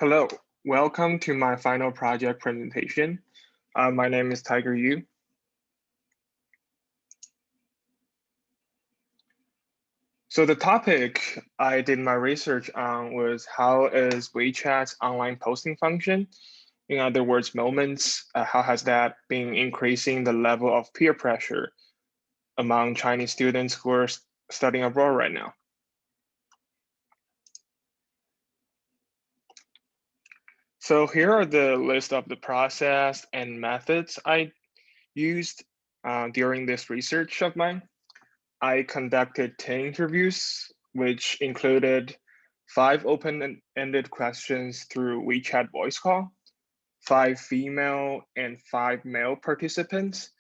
Hello, welcome to my final project presentation. My name is Tiger Yu. So the topic I did my research on was how is WeChat's online posting function, in other words, moments, how has that been increasing the level of peer pressure among Chinese students who are studying abroad right now? So here are the list of the process and methods I used during this research of mine. I conducted 10 interviews, which included 5 open-ended questions through WeChat voice call, 5 female and 5 male participants.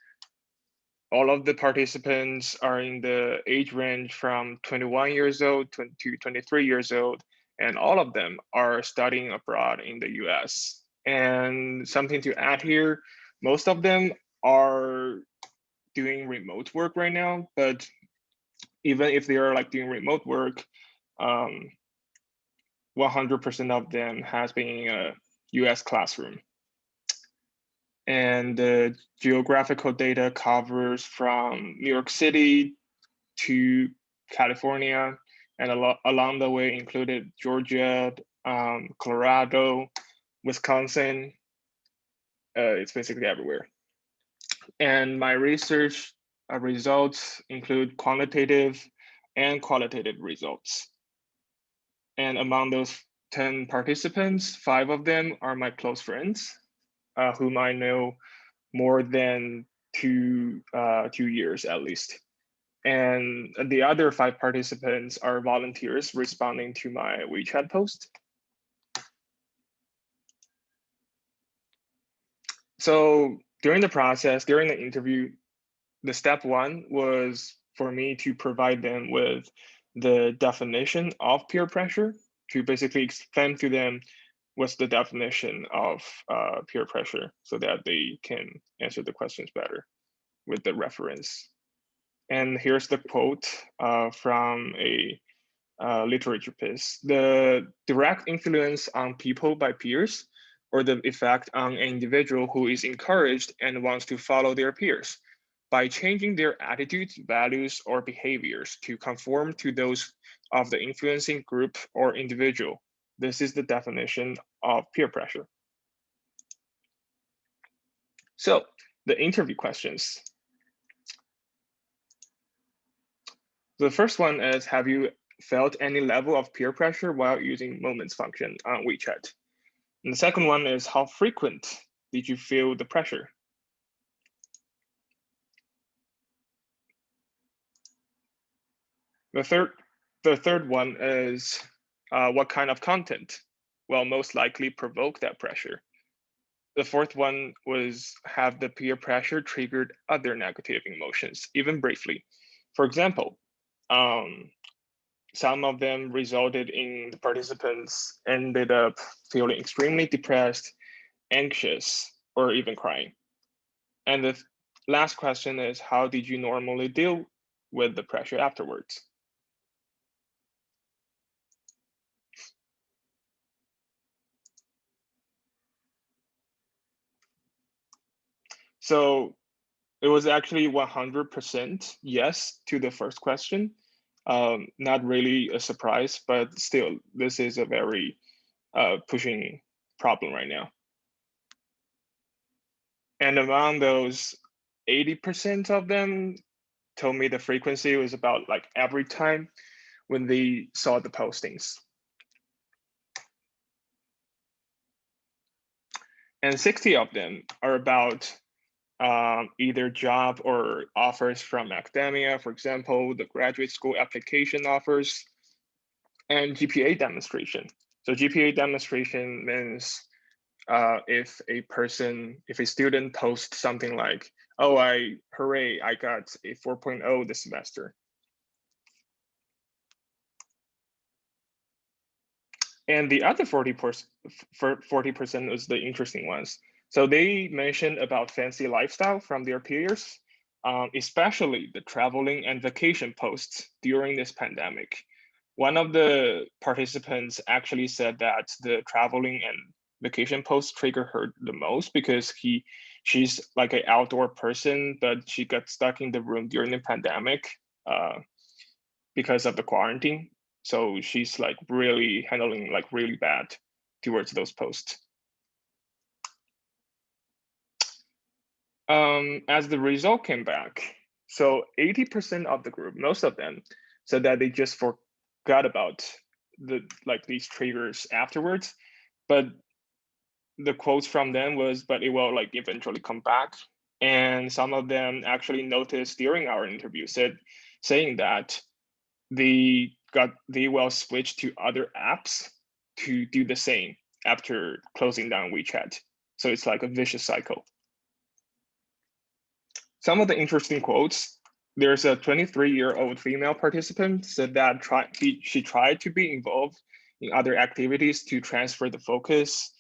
All of the participants are in the age range from 21 years old to 23 years old, and all of them are studying abroad in the US. And something to add here, most of them are doing remote work right now, but even if they are like doing remote work, 100% of them has been in a US classroom. And the geographical data covers from New York City to California, and along the way included Georgia, Colorado, Wisconsin. It's basically everywhere. And my research results include quantitative and qualitative results. And among those 10 participants, 5 of them are my close friends, whom I know more than two years at least. And the other 5 participants are volunteers responding to my WeChat post. So during the process, during the interview, the step 1 was for me to provide them with the definition of peer pressure, to basically explain to them what's the definition of peer pressure so that they can answer the questions better with the reference. And here's the quote from a literature piece. The direct influence on people by peers, or the effect on an individual who is encouraged and wants to follow their peers by changing their attitudes, values, or behaviors to conform to those of the influencing group or individual. This is the definition of peer pressure. So the interview questions. The first one is, have you felt any level of peer pressure while using moments function on WeChat? And the second one is, how frequent did you feel the pressure? The third one is, what kind of content will most likely provoke that pressure? The fourth one was, have the peer pressure triggered other negative emotions, even briefly? For example, some of them resulted in the participants ended up feeling extremely depressed, anxious, or even crying. And the last question is, how did you normally deal with the pressure afterwards? So it was actually 100% yes to the first question. Not really a surprise, but still, this is a very pushing problem right now. And among those, 80% of them told me the frequency was about like every time when they saw the postings. And 60 of them are about either job or offers from academia, for example, the graduate school application offers, and GPA demonstration. So GPA demonstration means if a student posts something like, oh, hooray, I got a 4.0 this semester. And the other 40% is the interesting ones. So they mentioned about fancy lifestyle from their peers, especially the traveling and vacation posts during this pandemic. One of the participants actually said that the traveling and vacation posts trigger her the most because she's like an outdoor person, but she got stuck in the room during the pandemic because of the quarantine. So she's like really handling like really bad towards those posts. As the result came back, so 80% of the group, most of them, said that they just forgot about these triggers afterwards. But the quotes from them was, "But it will like eventually come back." And some of them actually noticed during our interview saying that they will switch to other apps to do the same after closing down WeChat. So it's like a vicious cycle. Some of the interesting quotes. There's a 23-year-old female participant said that she tried to be involved in other activities to transfer the focus,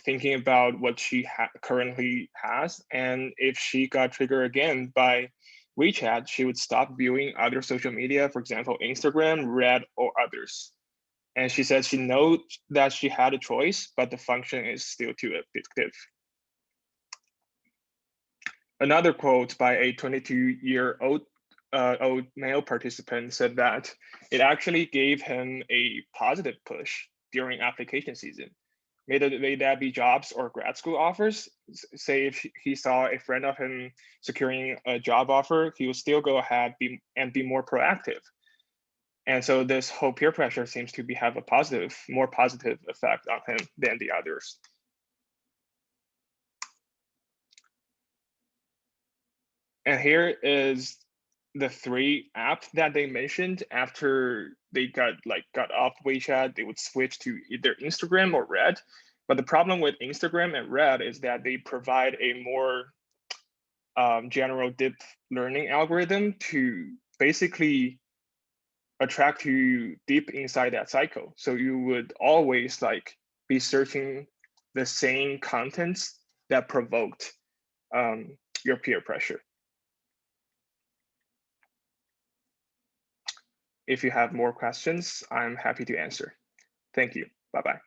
thinking about what she currently has. And if she got triggered again by WeChat, she would stop viewing other social media, for example, Instagram, Red, or others. And she said she knows that she had a choice, but the function is still too addictive. Another quote by a 22-year-old old male participant said that it actually gave him a positive push during application season. May that be jobs or grad school offers. Say if he saw a friend of him securing a job offer, he would still go ahead and be more proactive. And so this whole peer pressure seems to have a more positive effect on him than the others. And here is the 3 apps that they mentioned after they got off WeChat. They would switch to either Instagram or Red. But the problem with Instagram and Red is that they provide a more general deep learning algorithm to basically attract you deep inside that cycle. So you would always be searching the same contents that provoked your peer pressure. If you have more questions, I'm happy to answer. Thank you. Bye-bye.